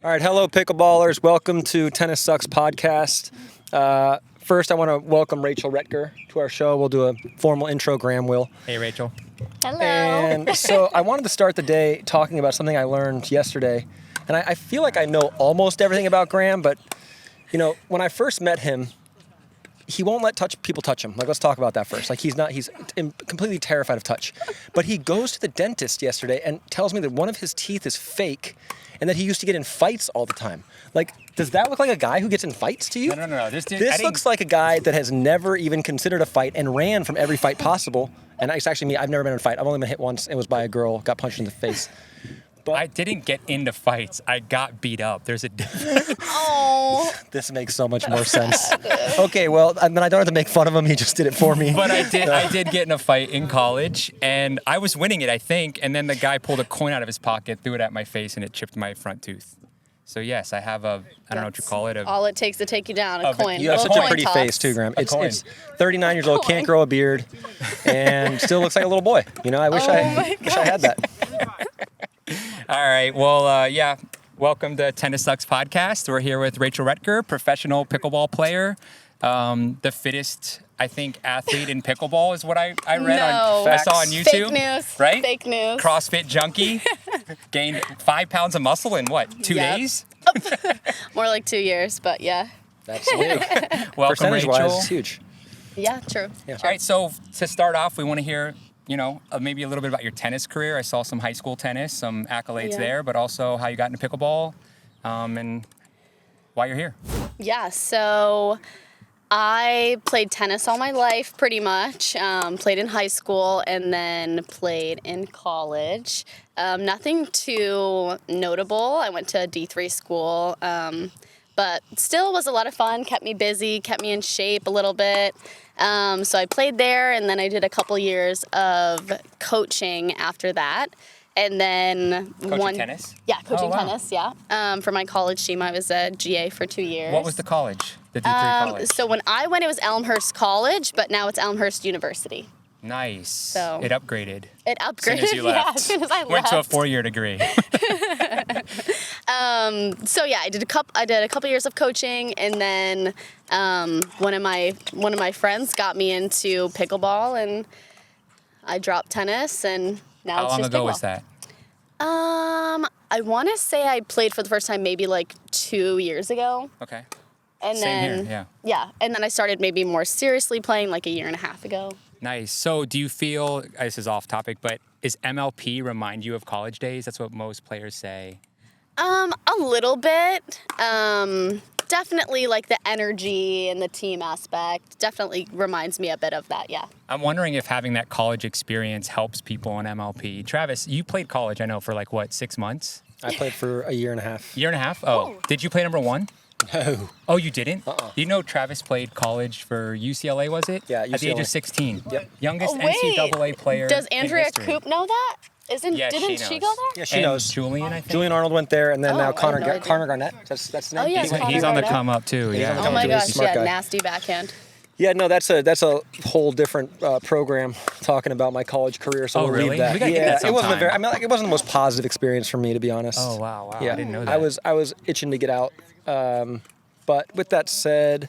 All right, hello pickleballers. Welcome to Tennis Sucks podcast. First, I want to welcome Rachel Rettger to our show. We'll do a formal intro, Graham will. Hey, Rachel. Hello. And so I wanted to start the day talking about something I learned yesterday. And I feel like I know almost everything about Graham, but you know, when I first met him, he won't let people touch him. Like, let's talk about that first. Like, he's completely terrified of touch. But he goes to the dentist yesterday and tells me that one of his teeth is fake and that he used to get in fights all the time. Like, does that look like a guy who gets in fights to you? No. This Looks like a guy that has never even considered a fight and ran from every fight possible. And it's actually me. I've never been in a fight. I've only been hit once. It was by a girl, got punched in the face. But I didn't get into fights. I got beat up. There's a difference. Oh. This makes so much more sense. Okay, well, then I don't have to make fun of him. He just did it for me. But I did get in a fight in college, and I was winning it, I think, and then the guy pulled a coin out of his pocket, threw it at my face, and it chipped my front tooth. So yes, I have I don't know what you call it. All it takes to take you down, a coin. You have such a pretty face too, Graham. It's 39 years old, can't grow a beard, and still looks like a little boy. You know, I wish I had that. All right, well, welcome to Tennis Sucks podcast. We're here with Rachel Rettger, professional pickleball player, the fittest, I think, athlete in pickleball is what I read I saw on YouTube. Fake news. Right? Fake news. CrossFit junkie, gained 5 pounds of muscle in what, 2 days? More like 2 years, but yeah. That's new. Welcome, Percentage-wise, Rachel. it's huge. Yeah, true. Yeah. All right, so to start off, we want to hear, maybe a little bit about your tennis career. I saw some high school tennis, some accolades there, but also how you got into pickleball and why you're here. Yeah, so I played tennis all my life, pretty much. Played in high school and then played in college. Nothing too notable. I went to a D3 school, but still was a lot of fun, kept me busy, kept me in shape a little bit. So I played there, and then I did a couple years of coaching after that. And then Coaching tennis? Yeah, coaching wow. tennis, yeah. For my college team, I was a GA for 2 years. What was the college, the D3 college? So when I went, it was Elmhurst College, but now it's Elmhurst University. Nice. So it upgraded. It upgraded, As soon as you left. yeah, as soon as I left. Went to a 4-year degree. So yeah, I did a couple years of coaching, and then one of my friends got me into pickleball, and I dropped tennis, and now How it's long just ago pickleball. was that? I want to say I played for the first time maybe like 2 years ago, Okay. and Same then here, yeah. and then I started maybe more seriously playing like a year and a half ago. Nice. So do you feel, this is off topic, but is MLP remind you of college days? That's what most players say. A little bit. Definitely like the energy and the team aspect definitely reminds me a bit of that, yeah. I'm wondering if having that college experience helps people in MLP. Travis, you played college, I know, for 6 months? I played for a year and a half. Year and a half? Oh. Did you play number one? No. Oh, you didn't? You know Travis played college for UCLA, was it? Yeah, At the age UCLA. of 16. Yep. Youngest wait. NCAA player Does in Andrea history. Coop know that? Yeah, Didn't she she knows. go there? Yeah, she And knows. Julian, I think. Julian Arnold went there, and then Oh, now I Connor had no idea. Garnett. That's the name. Oh, yeah, He's Connor on the Garnett. come up too, He's yeah. on the Oh come my up. He's a gosh, smart yeah, guy. nasty backhand. Yeah, no, that's a whole different program talking about my college career. So Oh, we'll really? leave that. We gotta get Yeah, that it wasn't sometime. it wasn't the most positive experience for me, to be honest. Oh, wow. Yeah, I didn't know that. I was itching to get out. But with that said,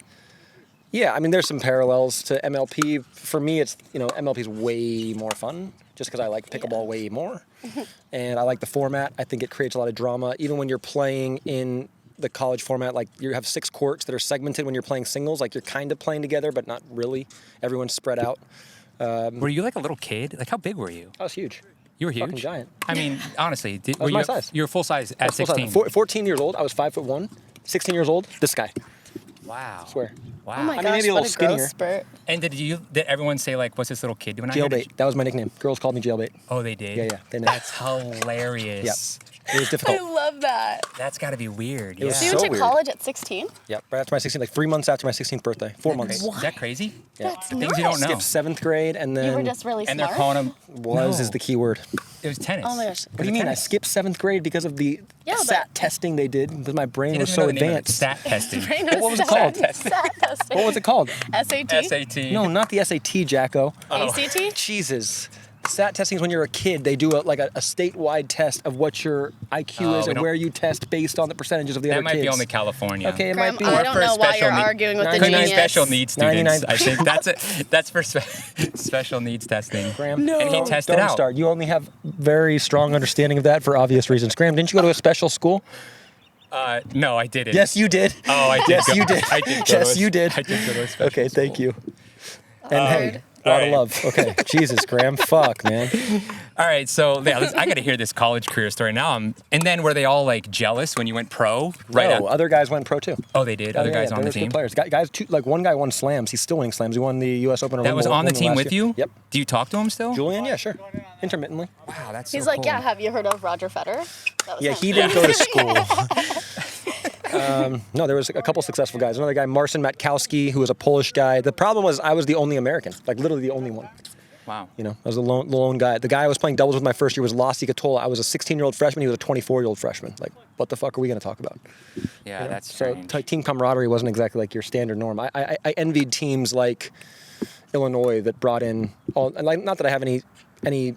yeah, I mean, there's some parallels to MLP. For me, it's, MLP is way more fun just because I like pickleball way more. And I like the format. I think it creates a lot of drama. Even when you're playing in the college format, like you have 6 courts that are segmented when you're playing singles, like you're kind of playing together, but not really. Everyone's spread out. Were you like a little kid? Like, how big were you? I was huge. You were huge? Fucking giant. I mean, honestly, was my size. You were full size at Full size. 16. 14 years old, I was 5'1". 16 years old, this guy. Wow. Swear. Wow. Oh my I mean, gosh, maybe a what little a growth skinnier. spurt. And did everyone say, what's this little kid doing out here? Jailbait. That was my nickname. Girls called me Jailbait. Oh, they did? Yeah. They know. That's hilarious. It was I difficult. love that. That's got to be weird. was So you so went to weird. college at 16? Yep, right after my 16th, like 3 months after my 16th birthday. 4 months. Is that crazy? Yeah. That's The things you don't know. Skipped 7th grade, and then You were just really And smart. they're calling them. is the key word. It was tennis. Oh my gosh. What do you mean? I skipped 7th grade because of the Yeah, SAT but- testing they did, because my brain He was doesn't so know the name of it. advanced. Stat testing. What was it called? SAT testing. What was it called? SAT? SAT. No, not the SAT, Jacko. Oh. ACT? Jesus. SAT testing is when you're a kid. They do a statewide test of what your IQ is and where you test based on the percentage of the other kids. That might be only California. Okay, it Graham, might be. I don't know why you're arguing with the Could be genius. special needs students. 99%. I think that's for special needs testing. Graham, And he tested don't out. start. You only have very strong understanding of that for obvious reasons. Graham, didn't you go to a special school? No, I didn't. Yes, you did. Oh, I did. Yes, you did. I did. Yes, you did. I did go to a special Okay, school. thank you. And hey, a lot of right. love. Okay, Jesus, Graham, fuck, man. All right, so yeah, I got to hear this college career story now. And then were they all like jealous when you went pro? No, other guys went pro too. Oh, they did. Other guys on there the was good team. players. Guys, one guy won slams. He's still winning slams. He won the U.S. Open. That was on the team last with year. you. Yep. Do you talk to him still? Julian, yeah, sure, intermittently. Wow, that's. He's so like, cool. yeah, have you heard of Roger Federer? That was Yeah, him. he didn't go to school. No, there was a couple successful guys. Another guy, Marcin Matkowski, who was a Polish guy. The problem was I was the only American, like literally the only one. Wow. You know, I was the lone guy. The guy I was playing doubles with my first year was Lassi Katola. I was a 16-year-old freshman. He was a 24-year-old freshman. Like, what the fuck are we going to talk about? Yeah, You know? that's so strange. team camaraderie wasn't exactly like your standard norm. I envied teams like Illinois that brought in all. Like, not that I have any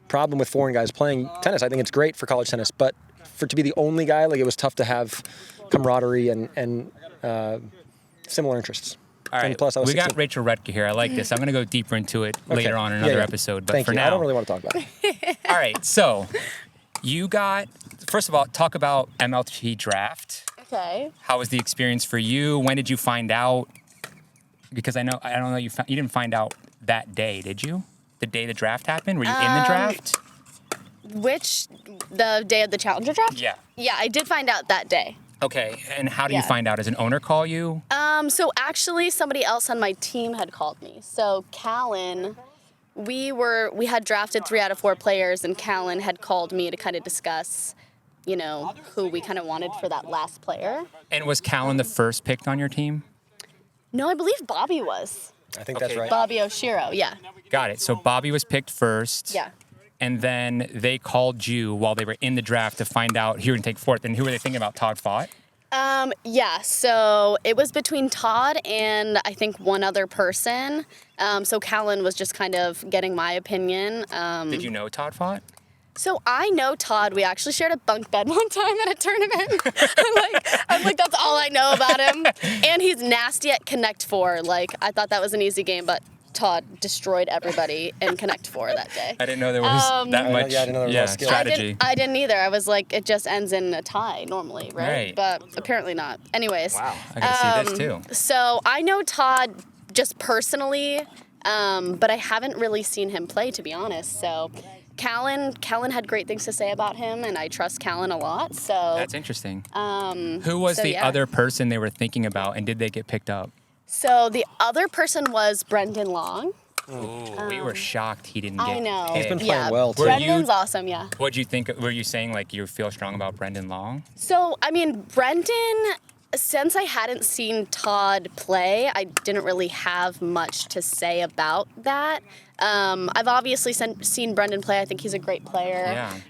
problem with foreign guys playing tennis. I think it's great for college tennis, but to be the only guy, like, it was tough to have camaraderie and saleinterests. All right, And plus, I was we 16. got Rachel Rettger here. I like this. I'm going to go deeper into it later on in another episode. But Thank for you. now, I don't really want to talk about it. all right. So, you got first of all, talk about MLP draft. Okay. How was the experience for you? When did you find out? Because I don't know you didn't find out that day, did you? The day the draft happened? Were you in the draft? The day of the Challenger draft? Yeah. Yeah, I did find out that day. Okay. And how do you Yeah. find out? Does an owner call you? So actually somebody else on my team had called me. So Callan, we had drafted 3 out of 4 players, and Callan had called me to kind of discuss, you know, who we kind of wanted for that last player. And was Callan the first picked on your team? No, I believe Bobby was. I think that's Okay. right. Bobby Oshiro, yeah. Got it. So Bobby was picked first. Yeah. And then they called you while they were in the draft to find out who would take 4th. And who were they thinking about? Todd Fott? Yeah, so it was between Todd and I think one other person. So Callan was just kind of getting my opinion. Did you know Todd Fott? So I know Todd. We actually shared a bunk bed one time at a tournament. I'm like, that's all I know about him. And he's nasty at Connect 4. Like, I thought that was an easy game, but Todd destroyed everybody in Connect 4 that day. I didn't know there was that much yeah, I didn't know there was a lot of skill. strategy. I didn't either. I was like, it just ends in a tie normally, right? Right. But apparently not. Anyways. Wow, I gotta see this too. So I know Todd just personally, but I haven't really seen him play, to be honest. So Callan had great things to say about him, and I trust Callan a lot. So That's interesting. Who was the yeah. other person they were thinking about, and did they get picked up? So the other person was Brendan Long. Ooh, we were shocked he didn't get I know. picked. He's been playing yeah, well, too. Were Brendan's you- awesome, yeah. What'd you think? Were you saying like you feel strong about Brendan Long? So, I mean, Brendan, since I hadn't seen Todd play, I didn't really have much to say about that. I've obviously seen Brendan play. I think he's a great player.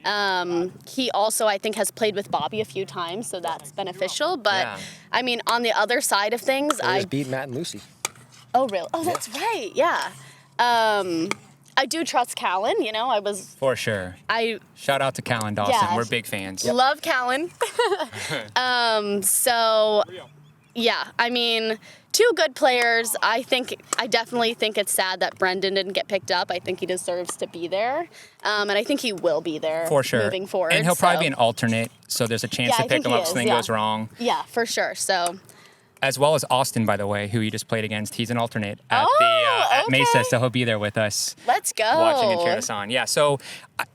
Yeah. He also, I think, has played with Bobby a few times, so that's beneficial. But, Yeah. I mean, on the other side of things, They just beat Matt and Lucy. Oh, really? Oh, that's right, yeah. I do trust Callan, you know, For sure. I Shout out to Callan Dawson. Yeah. We're big fans. love Callan. So, yeah, I mean, 2 good players. I definitely think it's sad that Brendan didn't get picked up. I think he deserves to be there. And I think he will be there For sure. moving forward. And he'll probably so- be an alternate, so there's a chance Yeah, to I pick think him he up if is, something yeah. goes wrong. Yeah, for sure. So, As well as Austin, by the way, who you just played against. He's an alternate at Oh, at Mesa, okay. so he'll be there with us. let's go. Watching and cheering us on. Yeah, so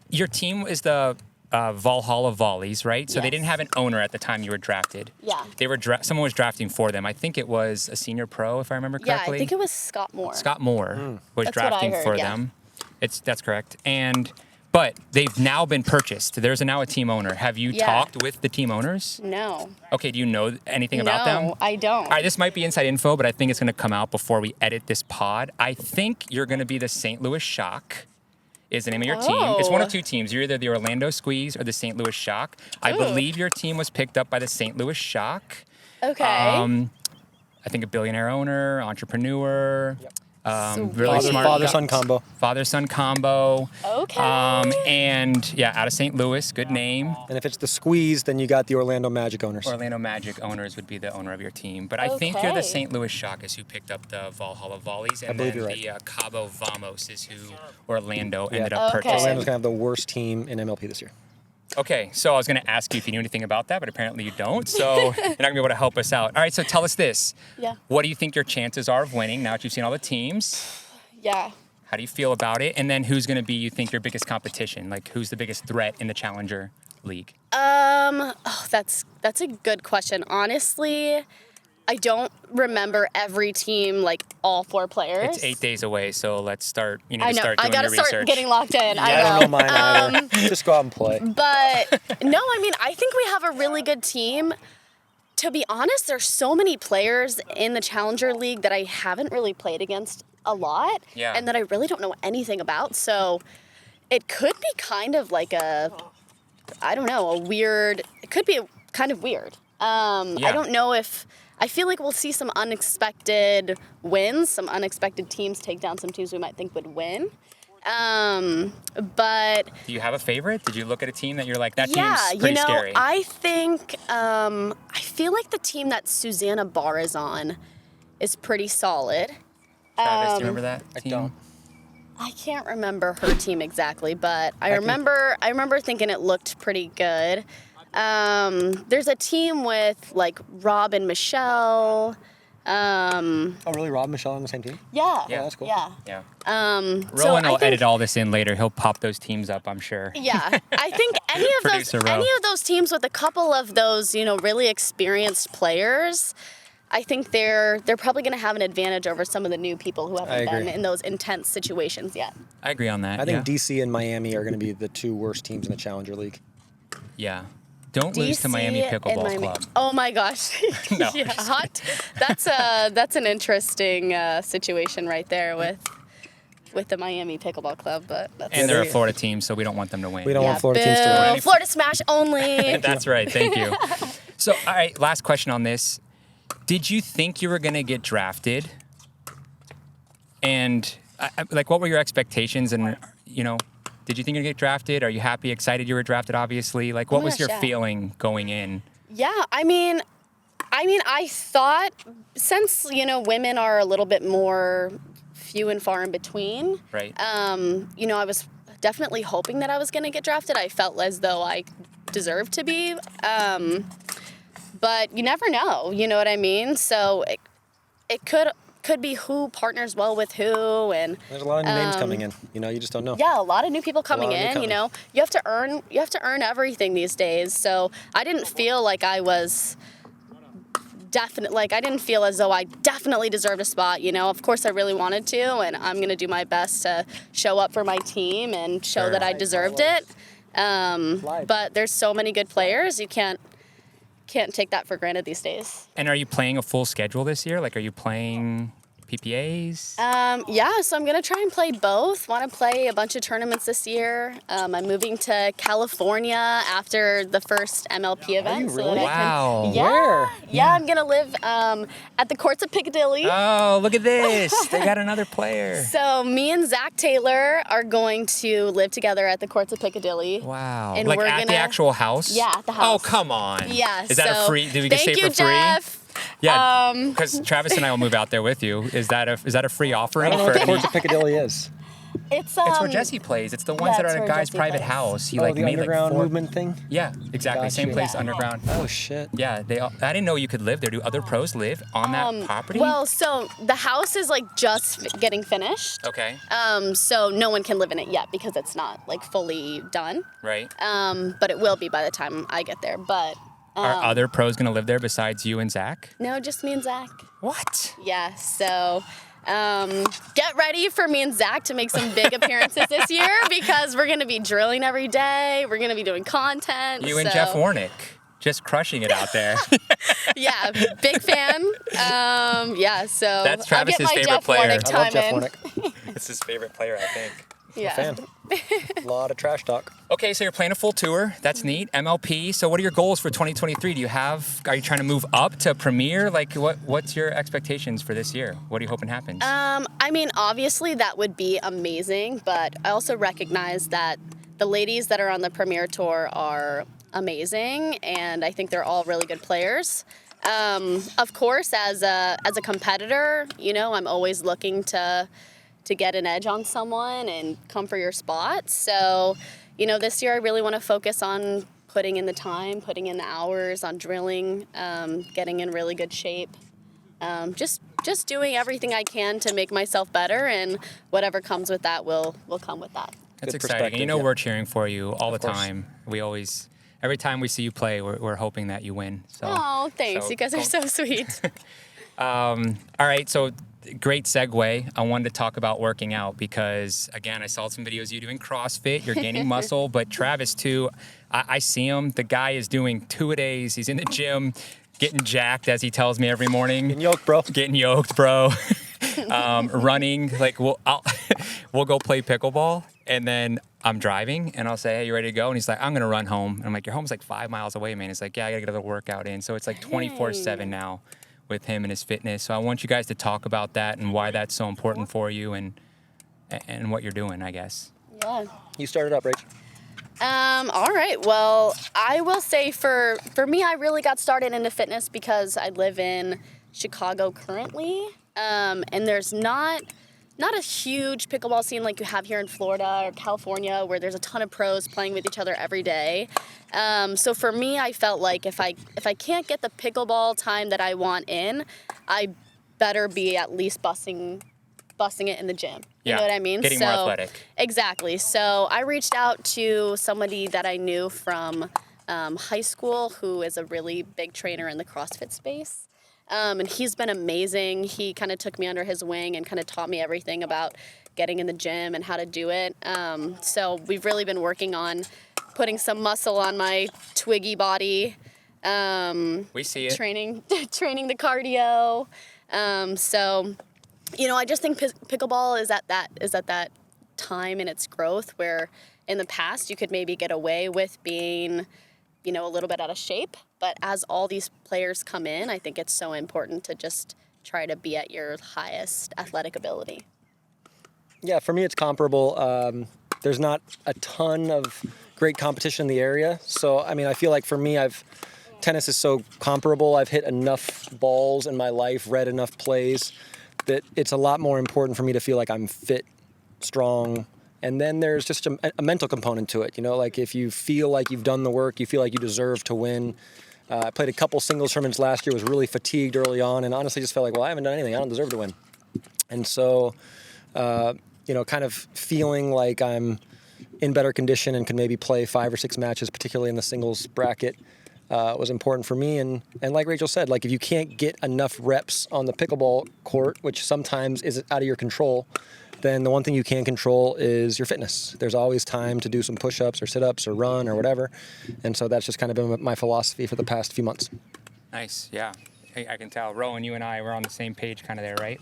your team is the Valhalla Volleys, right? So they Yes. didn't have an owner at the time you were drafted. Yeah. They were someone was drafting for them. I think it was a senior pro, if I remember Yeah, correctly. I think it was Scott Moore. Scott Moore was That's what I drafting heard, for yeah. them. That's correct. But they've now been purchased. There's now a team owner. Have you Yeah. talked with the team owners? No. Okay, do you know anything about them? No, I don't. All right, this might be inside info, but I think it's going to come out before we edit this pod. I think you're going to be the St. Louis Shock is the name of your team. It's one of Oh. 2 teams. You're either the Orlando Squeeze or the St. Louis Shock. I Ooh. believe your team was picked up by the St. Louis Shock. Okay. I think a billionaire owner, entrepreneur. Really smart. Father-son combo. Father-son combo. Okay. And yeah, out of St. Louis, good name. And if it's the squeeze, then you got the Orlando Magic owners. Orlando Magic owners would be the owner of your team. But I think you're the St. Louis Shocks who picked up the Valhalla Volleys. And then the Cabo Vamos is who Orlando ended up purchasing. Orlando's going to have the worst team in MLP this year. Okay, so I was going to ask you if you knew anything about that, but apparently you don't. So you're not going to be able to help us out. All right, so tell us this. Yeah. What do you think your chances are of winning now that you've seen all the teams? Yeah. How do you feel about it? And then who's going to be, you think, your biggest competition? Like, who's the biggest threat in the Challenger League? That's a good question. Honestly, I don't remember every team, like all 4 players. It's 8 days away, so let's start. You need I to know. start doing I gotta your start research. getting locked in. I don't know mine either. Just go out and play. But no, I mean, I think we have a really good team. To be honest, there's so many players in the Challenger League that I haven't really played against a lot, and that I really don't know anything about. So it could be kind of like it could be kind of weird. I don't know if, I feel like we'll see some unexpected wins, some unexpected teams take down some teams we might think would win. But do you have a favorite? Did you look at a team that you're like, that team's pretty scary? I think, I feel like the team that Susanna Barr is on is pretty solid. Travis, do you remember that team? I don't. I can't remember her team exactly, but I remember thinking it looked pretty good. There's a team with like Rob and Michelle. Oh, really? Rob and Michelle on the same team? Yeah. Yeah, that's cool. Yeah. Rowan will edit all this in later. He'll pop those teams up, I'm sure. Yeah. I think any of those teams with a couple of those, really experienced players, I think they're probably going to have an advantage over some of the new people who haven't been in those intense situations yet. I agree on that. I think DC and Miami are going to be the 2 worst teams in the Challenger League. Yeah. Don't lose to Miami Pickleball Club. Oh my gosh. No. Yeah, hot. That's an interesting situation right there with the Miami Pickleball Club, but and they're a Florida team, so we don't want them to win. We don't want Florida teams to win. Florida Smash only. That's right. Thank you. So, all right, last question on this. Did you think you were going to get drafted? And what were your expectations? And did you think you'd get drafted? Are you happy, excited you were drafted? Obviously, what was your feeling going in? Yeah, I mean, I thought since women are a little bit more few and far in between. Right. I was definitely hoping that I was going to get drafted. I felt as though I deserved to be. But you never know, you know what I mean? So it could be who partners well with who, and there's a lot of new names coming in. You just don't know. Yeah, a lot of new people coming in. You have to earn everything these days. So I didn't feel like I was I didn't feel as though I definitely deserved a spot. Of course I really wanted to, and I'm gonna do my best to show up for my team and show that I deserved it. But there's so many good players, you can't take that for granted these days. And are you playing a full schedule this year? Are you playing PPAs? Yeah, so I'm going to try and play both. Want to play a bunch of tournaments this year. I'm moving to California after the first MLP event. Are you really? Wow. Where? Yeah, I'm going to live at the courts of Piccadilly. Oh, look at this. They got another player. So me and Zach Taylor are going to live together at the courts of Piccadilly. Wow. And we're at the actual house? Yeah, at the house. Oh, come on. Yeah. Is that a free? Did we get stay for free? Jeff. Yeah, because Travis and I will move out there with you. Is that a free offering? I don't know what the courts of Piccadilly is. It's where Jesse plays. It's the ones that are at a guy's private house. He the made underground movement thing. Yeah, exactly. Gotcha. Same place, underground. Oh shit. Yeah, I didn't know you could live there. Do other pros live on that property? Well, so the house is just getting finished. Okay. So no one can live in it yet because it's not fully done. Right. But it will be by the time I get there. But are other pros gonna live there besides you and Zach? No, just me and Zach. What? Yeah. So. Get ready for me and Zach to make some big appearances this year because we're going to be drilling every day. We're going to be doing content. You and Jeff Warnick just crushing it out there. Yeah, big fan. Yeah, so that's Travis's favorite Jeff player. Warnick I love Jeff Warnick. It's his favorite player, I think. Yeah. Fan. A lot of trash talk. Okay, so you're playing a full tour. That's neat. MLP. So what are your goals for 2023? Are you trying to move up to Premier? Like, what's your expectations for this year? What are you hoping happens? I mean, obviously that would be amazing, but I also recognize that the ladies that are on the Premier Tour are amazing, and I think they're all really good players. Of course, as a competitor, you know, I'm always looking to get an edge on someone and come for your spot. So, you know, this year I really want to focus on putting in the time, putting in the hours, on drilling, getting in really good shape. Just doing everything I can to make myself better, and whatever comes with that will come with that. That's Good exciting. And you know, yeah. we're cheering for you all the course. time. Every time we see you play, we're hoping that you win. So, Oh, thanks. so You guys are so sweet. all right, so great segue. I wanted to talk about working out because, again, I saw some videos of you doing CrossFit. You're gaining muscle, but Travis, too, I see him. The guy is doing 2-a-days. He's in the gym, getting jacked, as he tells me every morning. Getting yoked, bro. Getting yoked, bro. Running. Like, we'll go play pickleball, and then I'm driving, and I'll say, hey, you ready to go? And he's like, I'm going to run home. And I'm like, your home's like 5 miles away, man. He's like, yeah, I got to get another workout in. So it's like 24/7 now with him and his fitness. So I want you guys to talk about that and why that's so important for you and what you're doing, I guess. Yeah. You started up, Rach. All right. Well, I will say for me, I really got started into fitness because I live in Chicago currently, and there's not a huge pickleball scene like you have here in Florida or California, where there's a ton of pros playing with each other every day. So for me, I felt like if I can't get the pickleball time that I want in, I better be at least busting it in the gym. You know what I mean? Getting more athletic. Exactly. So I reached out to somebody that I knew from high school who is a really big trainer in the CrossFit space. And he's been amazing. He kind of took me under his wing and kind of taught me everything about getting in the gym and how to do it. So we've really been working on putting some muscle on my twiggy body. We see it. Training the cardio. So, you know, I just think pickleball is at that time in its growth where in the past you could maybe get away with being, you know, a little bit out of shape. But as all these players come in, I think it's so important to just try to be at your highest athletic ability. Yeah, for me it's comparable. There's not a ton of great competition in the area. So, I mean, I feel like for me, tennis is so comparable. I've hit enough balls in my life, read enough plays, that it's a lot more important for me to feel like I'm fit, strong. And then there's just a mental component to it. You know, like if you feel like you've done the work, you feel like you deserve to win. I played a couple singles tournaments last year, was really fatigued early on, and honestly just felt like, well, I haven't done anything. I don't deserve to win. And so, you know, kind of feeling like I'm in better condition and can maybe play 5 or 6 matches, particularly in the singles bracket, was important for me. And like Rachel said, like if you can't get enough reps on the pickleball court, which sometimes is out of your control, then the one thing you can control is your fitness. There's always time to do some push-ups or sit-ups or run or whatever. And so that's just kind of been my philosophy for the past few months. Nice, yeah. I can tell. Rowan, you and I were on the same page kind of there, right?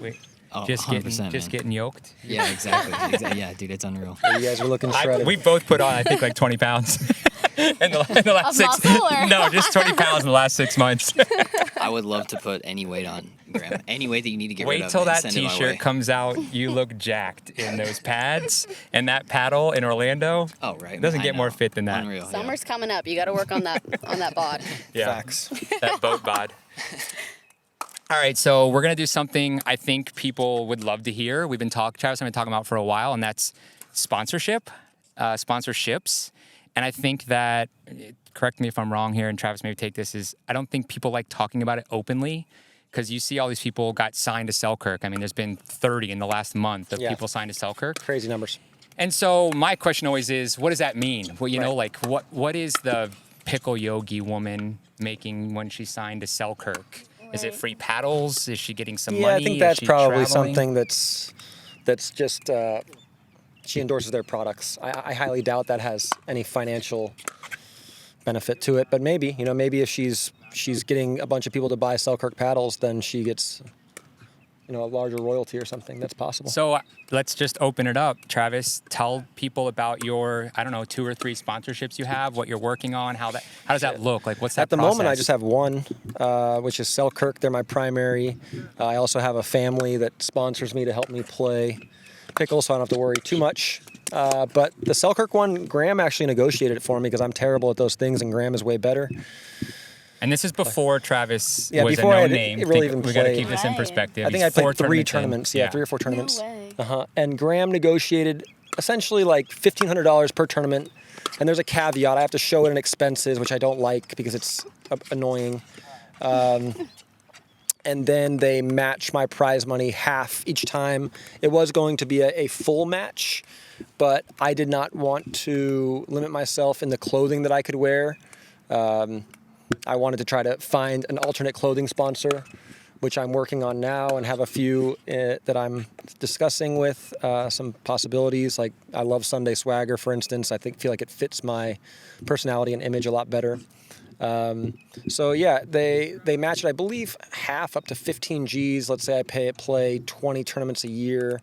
Oh, just 100%, getting yoked. Yeah, exactly. Yeah, dude, it's unreal. You guys are looking shredded. We both put on, I think, like 20 pounds in the last Of muscle, or? No, just 20 pounds in the last 6 months. I would love to put any weight on, Graham. Any weight that you need to get rid Wait of. till man, that send it my way. T-shirt comes out. You look jacked in those pads and that paddle in Orlando. Oh, right. It doesn't I get more know. fit than that. Unreal. Summer's coming up. You got to work on that bod. Yeah, Facts. that boat bod. All right, so we're gonna do something I think people would love to hear. Travis and I have been talking about for a while, and that's sponsorships. And I think that, correct me if I'm wrong here, and Travis maybe take this, is I don't think people like talking about it openly, because you see all these people got signed to Selkirk. I mean, there's been 30 in the last month of people signed to Selkirk. Crazy numbers. And so my question always is, what does that mean? Well, you know, like what is the pickle yogi woman making when she signed to Selkirk? Is it free paddles? Is she getting some money? Yeah, I think that's probably traveling? something that's just she endorses their products. I highly doubt that has any financial benefit to it, but maybe if she's getting a bunch of people to buy Selkirk paddles, then she gets a larger royalty or something. That's possible. So let's just open it up. Travis, tell people about your, I don't know, 2 or 3 sponsorships you have, what you're working on, how does that look? Like, what's that At the process? moment, I just have one, which is Selkirk. They're my primary. I also have a family that sponsors me to help me play pickle, so I don't have to worry too much. But the Selkirk one, Graham actually negotiated it for me because I'm terrible at those things, and Graham is way better. And this is before Travis was before a I no-name. really even We got to played. keep this in Right. perspective. I think He's I played 4 3 tournaments in. tournaments. Yeah, 3 or 4 tournaments. No way. And Graham negotiated essentially like $1,500 per tournament. And there's a caveat. I have to show it in expenses, which I don't like because it's annoying. And then they match my prize money half each time. It was going to be a full match, but I did not want to limit myself in the clothing that I could wear. I wanted to try to find an alternate clothing sponsor, which I'm working on now and have a few that I'm discussing with, some possibilities. Like I love Sunday Swagger, for instance. I feel like it fits my personality and image a lot better. So yeah, they match it, I believe, half up to 15 Gs. Let's say I play 20 tournaments a year.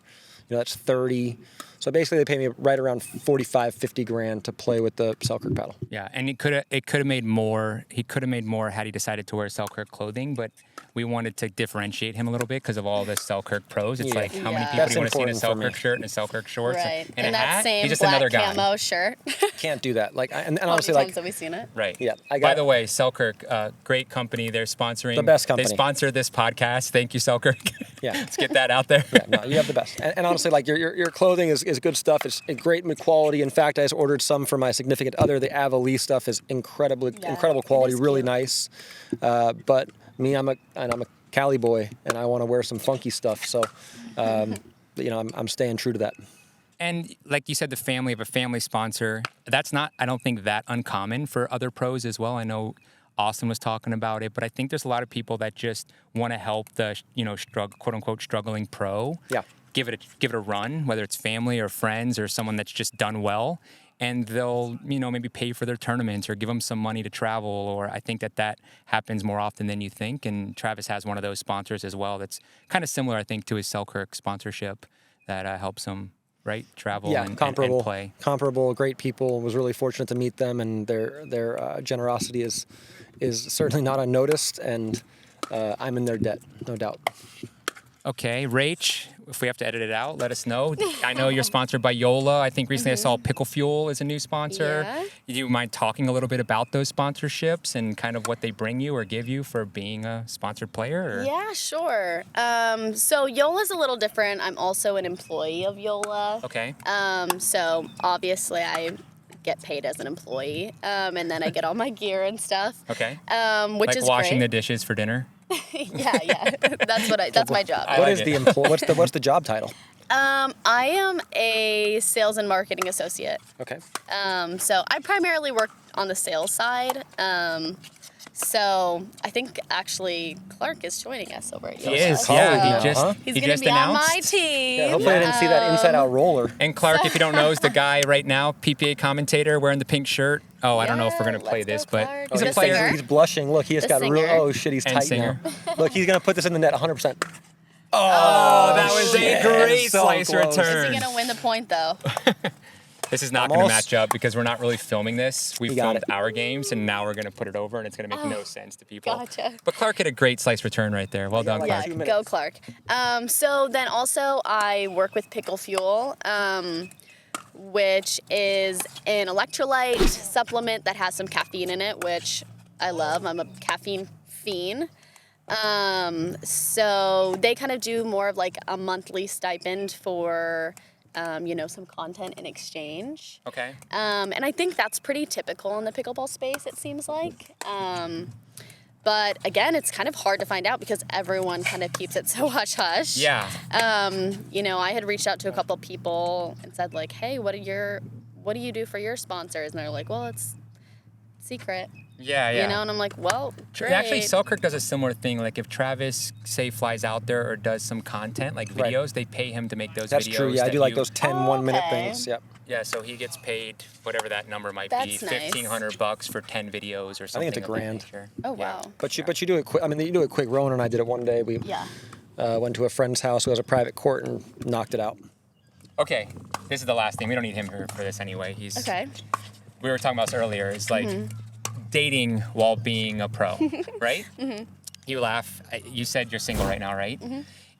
That's 30. So basically, they pay me right around 45, 50 grand to play with the Selkirk paddle. Yeah, and it could have made more. He could have made more had he decided to wear Selkirk clothing, but we wanted to differentiate him a little bit because of all the Selkirk pros. It's like how many Yeah. people That's do you want to see in a important for Selkirk me. shirt and a Selkirk shorts Right. and a that hat? same He's just black another guy. camo shirt. Can't do that. Like, and How honestly, many like, times have we seen it? Right. Yeah, By the way, Selkirk, great company. They're sponsoring. The best company. They sponsor this podcast. Thank you, Selkirk. Yeah. Let's get that out there. yeah, no, you have the best. And honestly, like your clothing is good stuff. It's a great quality. In fact, I just ordered some for my significant other. The Avalee stuff is incredible it quality, is really cute. nice. But me, I'm a Cali boy, and I want to wear some funky stuff. So, I'm staying true to that. And like you said, the family of a family sponsor, that's not, I don't think, that uncommon for other pros as well. I know Austin was talking about it, but I think there's a lot of people that just want to help the, quote unquote, struggling pro. Yeah. Give it a run, whether it's family or friends or someone that's just done well. And they'll, maybe pay for their tournaments or give them some money to travel. Or I think that happens more often than you think. And Travis has one of those sponsors as well that's kind of similar, I think, to his Selkirk sponsorship that helps him, right, travel and play. Comparable, great people. Was really fortunate to meet them, and their generosity is certainly not unnoticed, and I'm in their debt, no doubt. Okay, Rach, if we have to edit it out, let us know. I know you're sponsored by Yola. I think recently I saw Pickle Fuel is a new sponsor. Yeah. Do you mind talking a little bit about those sponsorships and kind of what they bring you or give you for being a sponsored player? Or? Yeah, sure. So Yola's a little different. I'm also an employee of Yola. Okay. So obviously I get paid as an employee, and then I get all my gear and stuff. Okay. Which like is washing great. the dishes for dinner? Yeah. That's my job. I What like is it. what's the job title? I am a sales and marketing associate. Okay. So I primarily work on the sales side. So I think actually Clark is joining us over at Yola. He is, So yeah. He's He's gonna be on my announced. team. Yeah, hopefully I didn't see that inside out roller. And Clark, if you don't know, is the guy right now, PPA commentator wearing the pink shirt. Oh, I don't know if we're going to Yeah, play let's this, go, but Clark. he's The a player. singer. He's blushing. Look, he just The got real. singer. Oh shit, he's And tight singer. now. Look, he's gonna put this in the net 100%. Oh, that was shit. a great So slice close. Is return. he gonna win the point though? This is not going to Almost. match up because we're not really filming this. We You got filmed it. our games, and now we're going to put it over, and it's going to make no sense to people. Gotcha. But Clark hit a great slice return right there. Well done, like Clark. 2 Yeah, minutes. go Clark. So then also I work with Pickle Fuel, which is an electrolyte supplement that has some caffeine in it, which I love. I'm a caffeine fiend. So they kind of do more of like a monthly stipend for, some content in exchange. Okay. And I think that's pretty typical in the pickleball space, it seems like. But again, it's kind of hard to find out because everyone kind of keeps it so hush-hush. Yeah. I had reached out to a couple people and said like, hey, what do you do for your sponsors? And they're like, well, it's secret. Yeah. And I'm like, well, great. Actually, Selkirk does a similar thing. Like if Travis, say, flies out there or does some content, like Right. videos, they pay him to make those That's videos. true. Yeah, I that do like you- those 10 Oh, 1-minute okay. things. Yep. Yeah, so he gets paid whatever that number might That's be, nice. $1,500 for 10 videos or something. it's of that $1,000. nature. Oh, Yeah. wow. But you do it quick. I mean, you do it quick. Rowan and I did it one day. We Yeah. Went to a friend's house who has a private court and knocked it out. Okay, this is the last thing. We don't need him here for this anyway. He's Okay. We were talking about this earlier. It's like dating while being a pro, right? You laugh. You said you're single right now, right?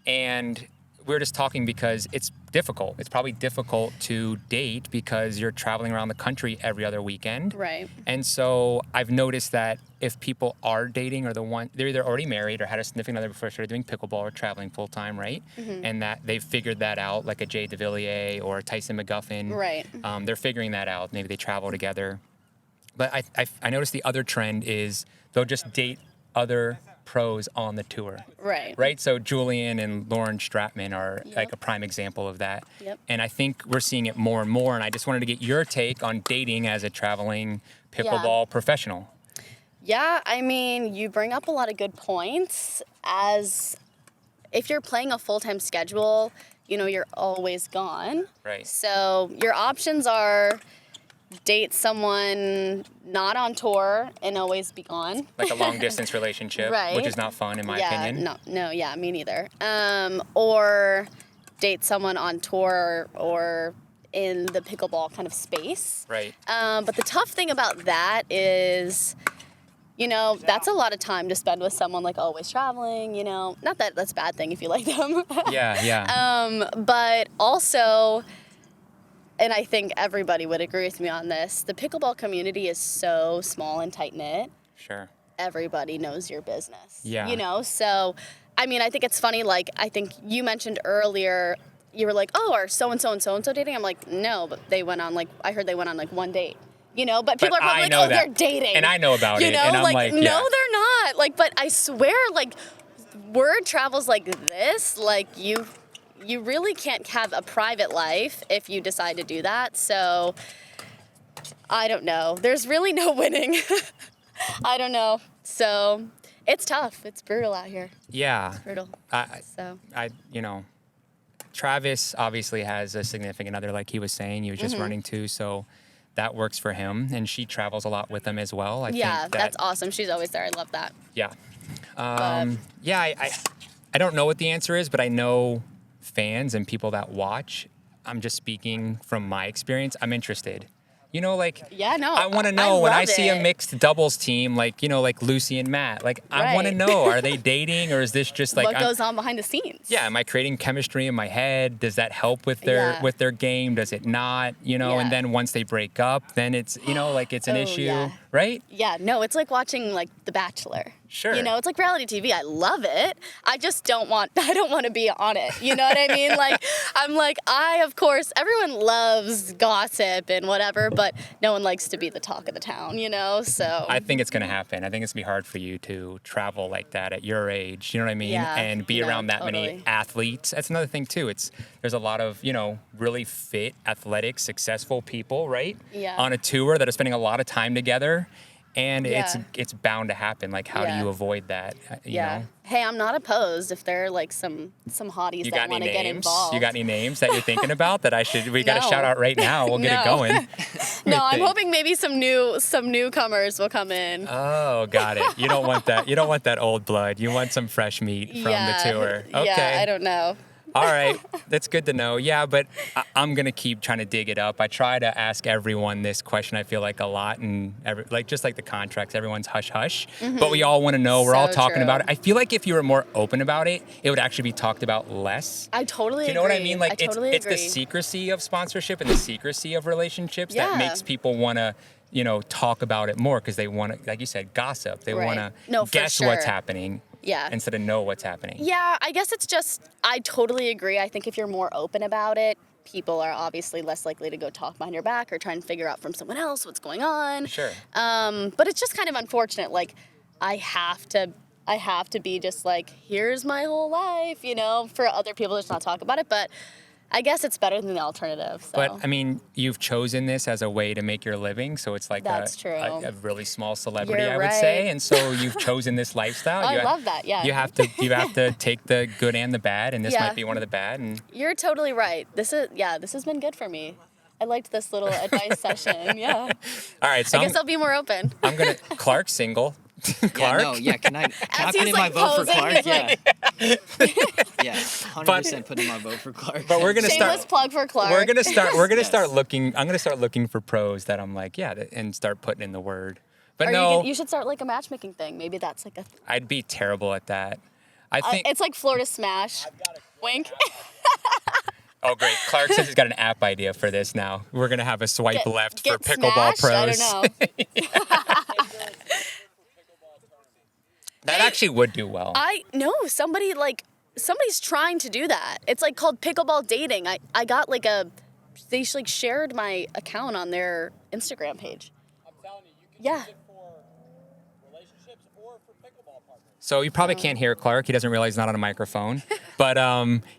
And we were just talking because it's difficult. It's probably difficult to date because you're traveling around the country every other weekend. Right. And so I've noticed that if people are dating or they're either already married or had a significant other before they started doing pickleball or traveling full time, right? And that they've figured that out, like a Jay DeVilliers or Tyson McGuffin. Right. They're figuring that out. Maybe they travel together. But I noticed the other trend is they'll just date other pros on the tour. Right. So Julian and Lauren Stratman are like a prime example of that. And I think we're seeing it more and more. And I just wanted to get your take on dating as a traveling pickleball professional. Yeah, I mean, you bring up a lot of good points. As if you're playing a full-time schedule, you know, you're always gone. Right. So your options are date someone not on tour and always be gone. Like a long distance relationship, Right. which is not fun in my opinion. No, me neither. Or date someone on tour or in the pickleball kind of space. Right. But the tough thing about that is, you know, that's a lot of time to spend with someone, like always traveling, you know. Not that that's a bad thing if you like them. Yeah. But also, and I think everybody would agree with me on this, the pickleball community is so small and tight-knit. Sure. Everybody knows your business. Yeah. You know, so, I mean, I think it's funny, like, I think you mentioned earlier, you were like, oh, are so-and-so and so-and-so dating? I'm like, no, but they went on, like, I heard they went on, like, one date. You know, but people are probably like, oh, they're dating. And I know about you it. know, And I'm like, no, they're not. Like, but I swear, like, word travels like this, like, you really can't have a private life if you decide to do that. So, I don't know. There's really no winning. I don't know. So, it's tough. It's brutal out here. Yeah. It's brutal. You know, Travis obviously has a significant other, like he was saying. He was just running too, so that works for him. And she travels a lot with him as well. I think that's awesome. She's always there. I love that. Yeah. I don't know what the answer is, but I know fans and people that watch, I'm just speaking from my experience, I'm interested. You know, like, I want to know when I see a mixed doubles team, like, you know, like Lucy and Matt, like, I want to know, are they dating or is this just like... What goes on behind the scenes? Yeah, am I creating chemistry in my head? Does that help with their game? Does it not? You know, and then once they break up, then it's, you know, like it's an issue, right? Yeah, no, it's like watching like The Bachelor. Sure. You know, it's like reality TV. I love it. I just don't want to be on it. You know what I mean? Like, I'm like, of course, everyone loves gossip and whatever, but no one likes to be the talk of the town, you know? So I think it's going to happen. I think it's going to be hard for you to travel like that at your age, you know what I mean? Yeah, and be around that many athletes. That's another thing too. There's a lot of, you know, really fit, athletic, successful people, right? Yeah. On a tour that are spending a lot of time together. And it's bound to happen. Like, how do you avoid that? You know? Hey, I'm not opposed if there are like some hotties that want to get involved. You got any names that you're thinking about that we got to shout out right now? We'll get it going. No, I'm hoping maybe some newcomers will come in. Oh, got it. You don't want that. You don't want that old blood. You want some fresh meat from the tour. Okay. Yeah, I don't know. All right, that's good to know. Yeah, but I'm going to keep trying to dig it up. I try to ask everyone this question, I feel like, a lot. And just like the contracts, everyone's hush-hush. But we all want to know. We're all talking about it. I feel like if you were more open about it, it would actually be talked about less. I totally agree. Do you know what I mean? Like, it's the agree. secrecy of sponsorship and the secrecy of relationships that makes people want to, you know, talk about it more because they want to, like you said, gossip. They want to guess what's happening. Yeah. Instead of know what's happening. Yeah, I guess it's just, I totally agree. I think if you're more open about it, people are obviously less likely to go talk behind your back or try and figure out from someone else what's going on. Sure. But it's just kind of unfortunate. Like, I have to be just like, here's my whole life, you know, for other people to just not talk about it. But I guess it's better than the alternative. So. But, I mean, you've chosen this as a way to make your living, so it's like a really small celebrity, I would say. And so you've chosen this lifestyle. I love that, yeah. You have to take the good and the bad, and this might be one of the bad. And you're totally right. This has been good for me. I liked this little advice session, yeah. All right, so I guess I'll be more open. Clark's single. Clark? Yeah, no, yeah. Can I put he's, in my like, vote for posing, Clark? like- Yeah, 100% put in my vote for Clark. But we're gonna Shameless start. plug for Clark. We're gonna Yes. start looking. I'm gonna start looking for pros that I'm like, and start putting in the word. But Or no, you should start like a matchmaking thing. Maybe that's like a. I'd be terrible at that. I think. It's like Florida Smash. Wink. Oh, great! Clark says he's got an app idea for this now. We're gonna have a swipe left for Get Pickleball smashed? Pros. I don't know. That actually would do well. I know somebody's trying to do that. It's like called Pickleball Dating. I got like they like shared my account on their Instagram page. I'm telling you, you can Yeah. use it for relationships or for pickleball partners. So you probably can't hear Clark. He doesn't realize he's not on a microphone. But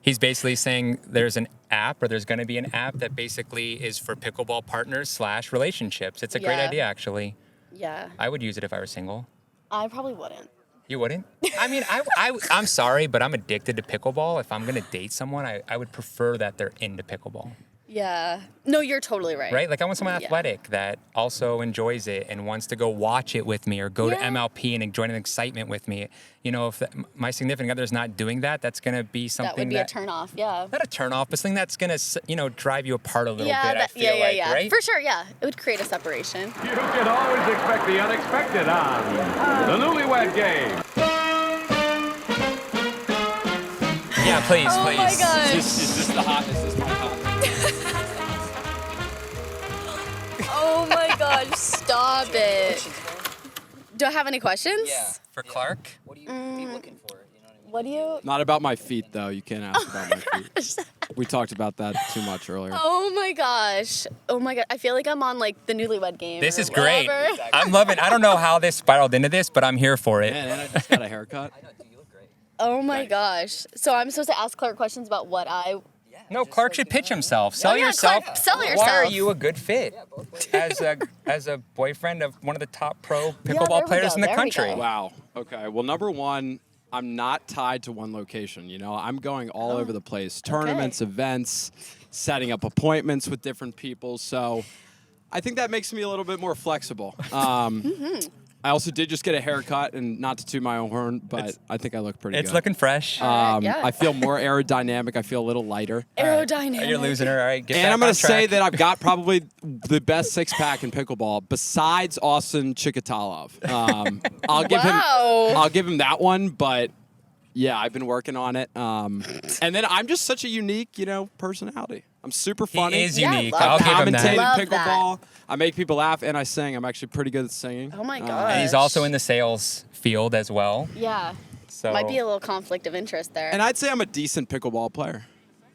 he's basically saying there's an app, or there's going to be an app that basically is for pickleball partners / relationships. It's a great Yeah. idea, actually. Yeah. I would use it if I were single. I probably wouldn't. You wouldn't? I mean, I'm sorry, but I'm addicted to pickleball. If I'm going to date someone, I would prefer that they're into pickleball. Yeah. No, you're totally right. Right? Like, I want someone Yeah. athletic that also enjoys it and wants to go watch it with me or go to Yeah. MLP and join an excitement with me. You know, if my significant other is not doing that, that's going to be something That would be a turn off. Yeah. not a turn off, but something that's going to, drive you apart a little Yeah. bit, I feel like, right? For sure. Yeah. It would create a separation. You can always expect the unexpected on the Newlywed Game. Yeah, please, Oh please. my gosh. Is this the hot? Is this my hot? Oh my gosh. Stop it. Do I have any questions? Yeah. For Clark? What are you looking for? You know what I mean? What do you? Not about my feet, though. You can't ask about my feet. We talked about that too much earlier. Oh my gosh. Oh my god. I feel like I'm on like the Newlywed Game. This or is great. whatever. I'm loving. I don't know how this spiraled into this, but I'm here for it. Man, and I just got a haircut. I know, dude, you look great. Oh my gosh. So I'm supposed to ask Clark questions about what I. Yeah, No, just Clark like, should you know, pitch himself. Sell yeah, yourself. Clark, sell Why are yourself. you a good fit as a boyfriend of one of the top pro there pickleball we players go, in the there we country? go. Wow. Okay. Well, number one, I'm not tied to one location. You know, I'm going all over the place. Tournaments, events, setting up appointments with different people. So I think that makes me a little bit more flexible. I also did just get a haircut, and not to toot my own horn, but I think I look pretty It's good. looking fresh. Yeah. I feel more aerodynamic. I feel a little lighter. Aerodynamic. You're losing her. All right, get And back I'm going on to say track. that I've got probably the best six-pack in pickleball besides Austin Chikatalov. I'll give him that one, but yeah, I've been working on it. And then I'm just such a unique, personality. I'm super funny. He is Yeah, I unique. love I'll give him Commentated that. Love that. pickleball. I make people laugh, and I sing. I'm actually pretty good at singing. Oh my gosh. And he's also in the sales field as well. Yeah. So Might be a little conflict of interest there. And I'd say I'm a decent pickleball player.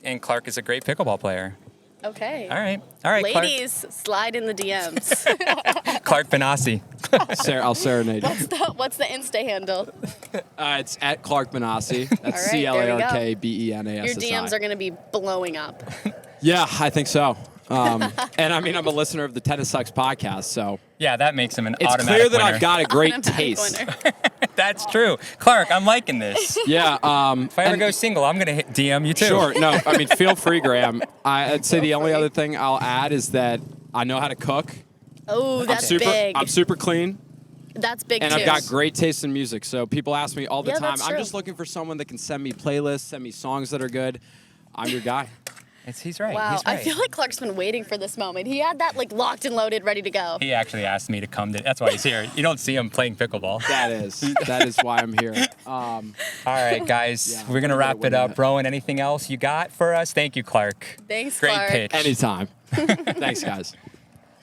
and Clark is a great pickleball player. Okay. All right, Ladies, slide in the DMs. Clark Benassi. I'll serenade you. What's the Insta handle? It's at Clark Benassi. That's All right, there we go. CLARKBENASSI. Your DMs are going to be blowing up. Yeah, I think so. And I mean, I'm a listener of the Tennis Sucks podcast, so Yeah, that makes him an it's automatic clear that winner. I've got a great Automatic taste. winner. That's true. Clark, I'm liking this. Yeah. If I ever and- go single, I'm gonna DM you too. Sure. No, I mean, feel free, Graham. I'd say the only other thing I'll add is that I know how to cook. Oh, that's big. I'm super clean, That's big and too. I've got great taste in music. So people ask me all the Yeah, time. that's I'm true. just looking for someone that can send me playlists, send me songs that are good. I'm your guy. He's right. Wow, He's right. I feel like Clark's been waiting for this moment. He had that like locked and loaded, ready to go. He actually asked me to come to. That's why he's here. You don't see him playing pickleball. That is why I'm here. All right, guys, Yeah, we're gonna we're wrap gonna it win up. that. Rowan, anything else you got for us? Thank you, Clark. Thanks, Great Clark. pitch. Anytime. Thanks, guys.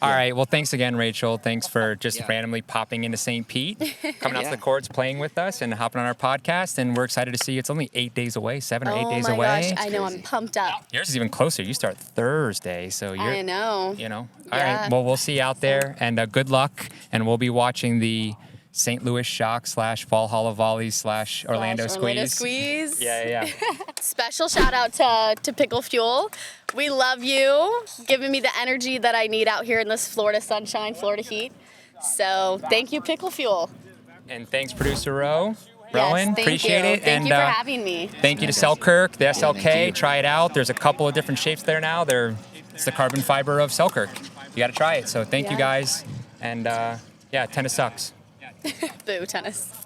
All right. Well, thanks again, Rachel. Thanks for just Yeah. randomly popping into St. Pete, coming out to Yeah. the courts, playing with us, and hopping on our podcast. And we're excited to see you. It's only 8 days away, 7 or 8 Oh days my away. gosh, I know, I'm pumped up. Yours is even closer. You start Thursday, so you're. I know. You know. All Yeah. right. Well, we'll see you out there, and good luck. And we'll be watching the St. Louis Shock / Valhalla Volleys / Orlando Squeeze. Squeeze. Yeah. Special shout out to Pickle Fuel. We love you, giving me the energy that I need out here in this Florida sunshine, Florida heat. So thank you, Pickle Fuel. And thanks, producer Rowan. Yes, thank Appreciate you. it. Thank and you for having me. Thank you to Selkirk, the SLK. thank you. Try it out. There's a couple of different shapes there now. It's the carbon fiber of Selkirk. You got to try it. So thank you Yeah. guys. And tennis sucks. Boo, tennis.